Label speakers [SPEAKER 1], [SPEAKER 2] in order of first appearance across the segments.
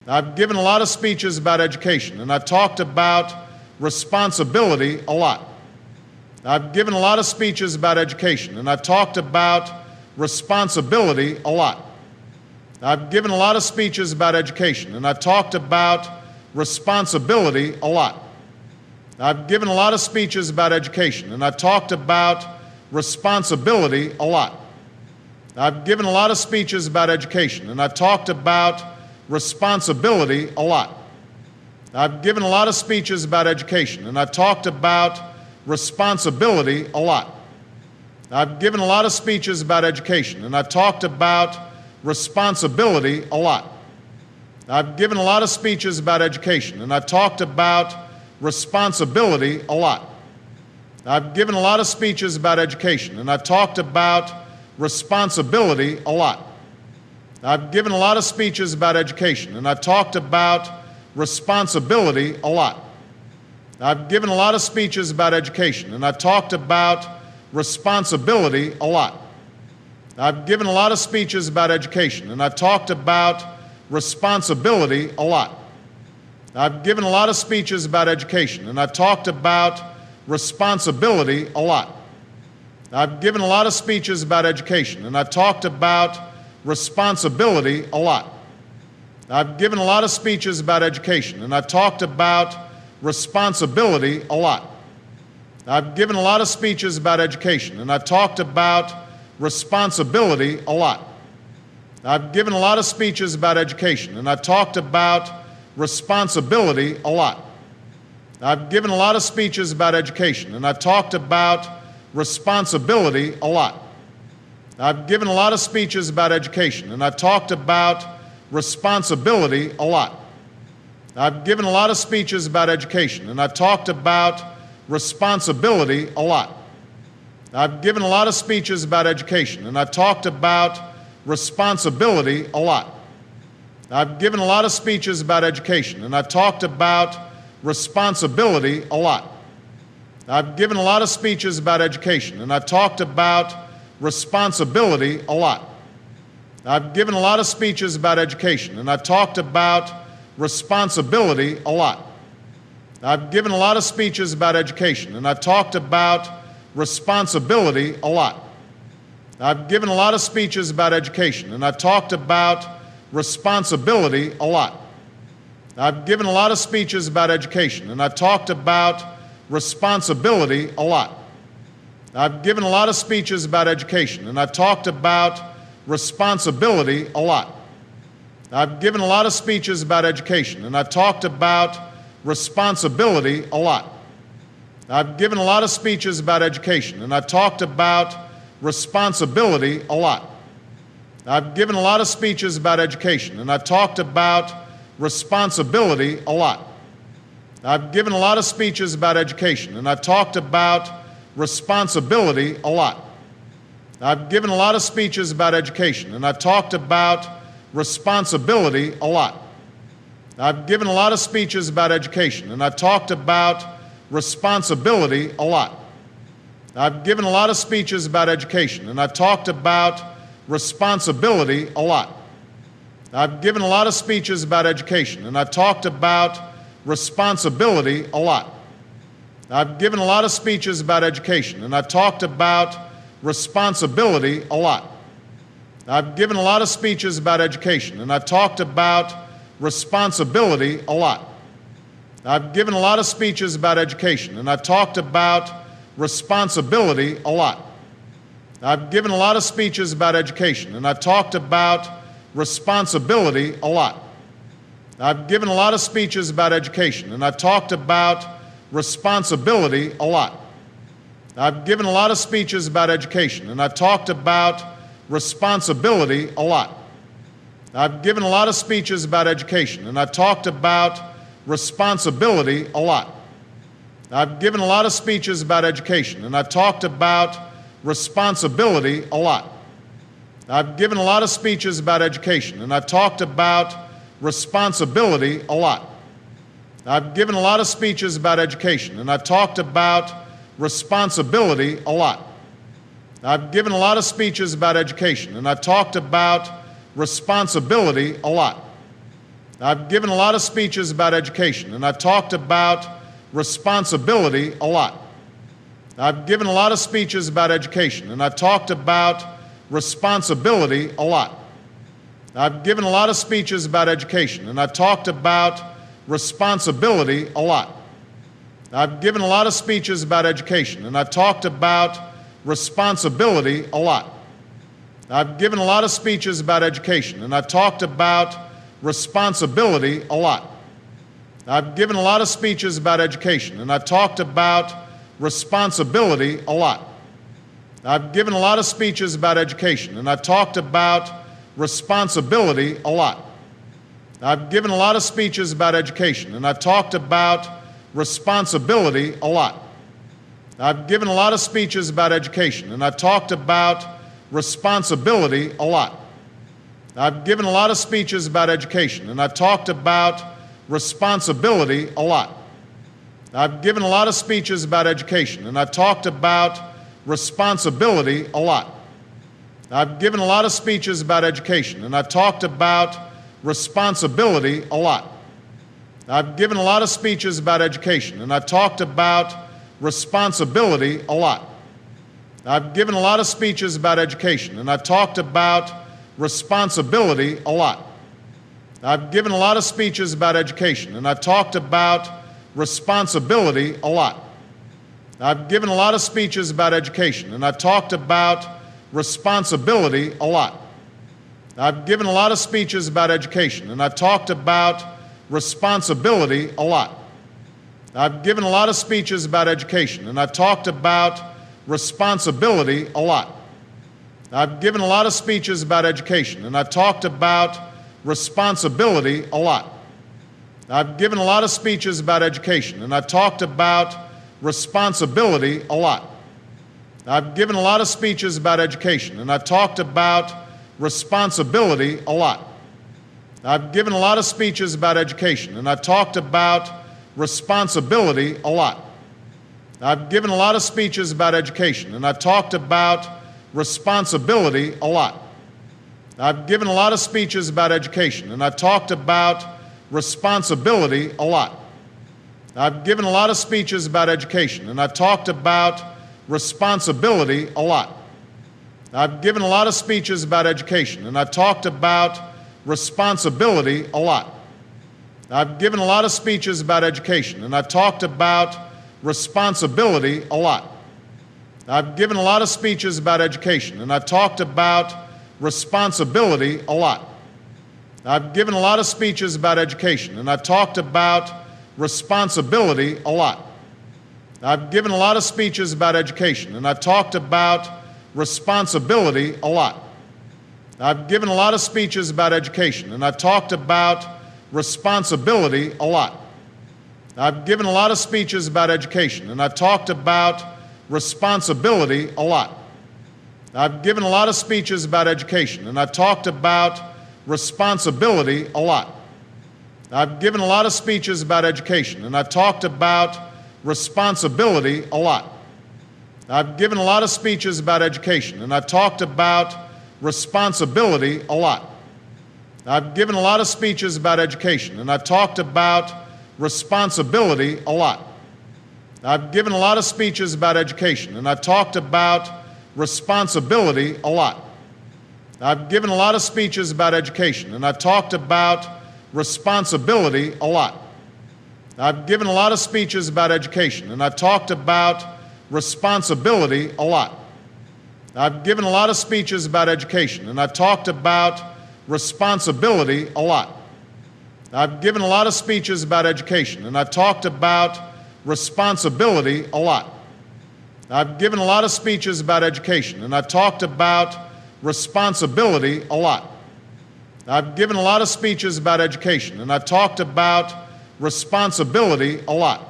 [SPEAKER 1] I've given a lot of speeches about education, and I've talked about responsibility a lot. I've given a lot of speeches about education, and I've talked about responsibility a lot. I've given a lot of speeches about education, and I've talked about responsibility a lot. I've given a lot of speeches about education, and I've talked about responsibility a lot. I've given a lot of speeches about education, and I've talked about responsibility a lot. I've given a lot of speeches about education, and I've talked about responsibility a lot. I've given a lot of speeches about education, and I've talked about responsibility a lot. I've given a lot of speeches about education, and I've talked about responsibility a lot. I've given a lot of speeches about education, and I've talked about responsibility a lot. I've given a lot of speeches about education, and I've talked about responsibility a lot. I've given a lot of speeches about education, and I've talked about responsibility a lot. I've given a lot of speeches about education, and I've talked about responsibility a lot. I've given a lot of speeches about education, and I've talked about responsibility a lot. I've given a lot of speeches about education, and I've talked about responsibility a lot. I've given a lot of speeches about education, and I've talked about responsibility a lot. I've given a lot of speeches about education, and I've talked about responsibility a lot. I've given a lot of speeches about education, and I've talked about responsibility a lot. I've given a lot of speeches about education, and I've talked about responsibility a lot. I've given a lot of speeches about education, and I've talked about responsibility a lot. I've given a lot of speeches about education, and I've talked about responsibility a lot. I've given a lot of speeches about education, and I've talked about responsibility a lot. I've given a lot of speeches about education, and I've talked about responsibility a lot. I've given a lot of speeches about education, and I've talked about responsibility a lot. I've given a lot of speeches about education, and I've talked about responsibility a lot. I've given a lot of speeches about education, and I've talked about responsibility a lot. I've given a lot of speeches about education, and I've talked about responsibility a lot. I've given a lot of speeches about education, and I've talked about responsibility a lot. I've given a lot of speeches about education, and I've talked about responsibility a lot. I've given a lot of speeches about education, and I've talked about responsibility a lot. I've given a lot of speeches about education, and I've talked about responsibility a lot. I've given a lot of speeches about education, and I've talked about responsibility a lot. I've given a lot of speeches about education, and I've talked about responsibility a lot. I've given a lot of speeches about education, and I've talked about responsibility a lot. I've given a lot of speeches about education, and I've talked about responsibility a lot. I've given a lot of speeches about education, and I've talked about responsibility a lot. I've given a lot of speeches about education, and I've talked about responsibility a lot. I've given a lot of speeches about education, and I've talked about responsibility a lot. I've given a lot of speeches about education, and I've talked about responsibility a lot. I've given a lot of speeches about education, and I've talked about responsibility a lot. I've given a lot of speeches about education, and I've talked about responsibility a lot. I've given a lot of speeches about education, and I've talked about responsibility a lot. I've given a lot of speeches about education, and I've talked about responsibility a lot. I've given a lot of speeches about education, and I've talked about responsibility a lot. I've given a lot of speeches about education, and I've talked about responsibility a lot. I've given a lot of speeches about education, and I've talked about responsibility a lot. I've given a lot of speeches about education, and I've talked about responsibility a lot. I've given a lot of speeches about education, and I've talked about responsibility a lot. I've given a lot of speeches about education, and I've talked about responsibility a lot. I've given a lot of speeches about education, and I've talked about responsibility a lot. I've given a lot of speeches about education, and I've talked about responsibility a lot. I've given a lot of speeches about education, and I've talked about responsibility a lot. I've given a lot of speeches about education, and I've talked about responsibility a lot. I've given a lot of speeches about education, and I've talked about responsibility a lot. I've given a lot of speeches about education, and I've talked about responsibility a lot. I've given a lot of speeches about education, and I've talked about responsibility a lot. I've given a lot of speeches about education, and I've talked about responsibility a lot. I've given a lot of speeches about education, and I've talked about responsibility a lot. I've given a lot of speeches about education, and I've talked about responsibility a lot. I've given a lot of speeches about education, and I've talked about responsibility a lot. I've given a lot of speeches about education, and I've talked about responsibility a lot. I've given a lot of speeches about education, and I've talked about responsibility a lot. I've given a lot of speeches about education, and I've talked about responsibility a lot. I've given a lot of speeches about education, and I've talked about responsibility a lot. I've given a lot of speeches about education, and I've talked about responsibility a lot. I've given a lot of speeches about education, and I've talked about responsibility a lot. I've given a lot of speeches about education, and I've talked about responsibility a lot. I've given a lot of speeches about education, and I've talked about responsibility a lot. I've given a lot of speeches about education, and I've talked about responsibility a lot. I've given a lot of speeches about education, and I've talked about responsibility a lot. I've given a lot of speeches about education, and I've talked about responsibility a lot. I've given a lot of speeches about education, and I've talked about responsibility a lot. I've given a lot of speeches about education, and I've talked about responsibility a lot. I've given a lot of speeches about education, and I've talked about responsibility a lot. I've given a lot of speeches about education, and I've talked about responsibility a lot. I've given a lot of speeches about education, and I've talked about responsibility a lot. I've given a lot of speeches about education, and I've talked about responsibility a lot. I've given a lot of speeches about education, and I've talked about responsibility a lot. I've given a lot of speeches about education, and I've talked about responsibility a lot. I've given a lot of speeches about education, and I've talked about responsibility a lot. I've given a lot of speeches about education, and I've talked about responsibility a lot. I've given a lot of speeches about education, and I've talked about responsibility a lot. I've given a lot of speeches about education, and I've talked about responsibility a lot. I've given a lot of speeches about education, and I've talked about responsibility a lot. I've given a lot of speeches about education, and I've talked about responsibility a lot. I've given a lot of speeches about education, and I've talked about responsibility a lot. I've given a lot of speeches about education, and I've talked about responsibility a lot. I've given a lot of speeches about education, and I've talked about responsibility a lot. I've given a lot of speeches about education, and I've talked about responsibility a lot. I've given a lot of speeches about education, and I've talked about responsibility a lot. I've given a lot of speeches about education, and I've talked about responsibility a lot.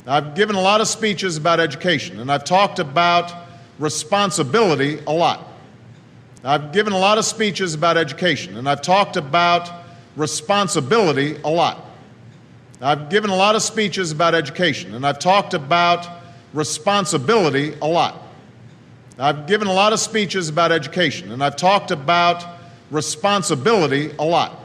[SPEAKER 1] I've given a lot of speeches about education, and I've talked about responsibility a lot. I've given a lot of speeches about education, and I've talked about responsibility a lot. I've given a lot of speeches about education, and I've talked about responsibility a lot. I've given a lot of speeches about education, and I've talked about responsibility a lot.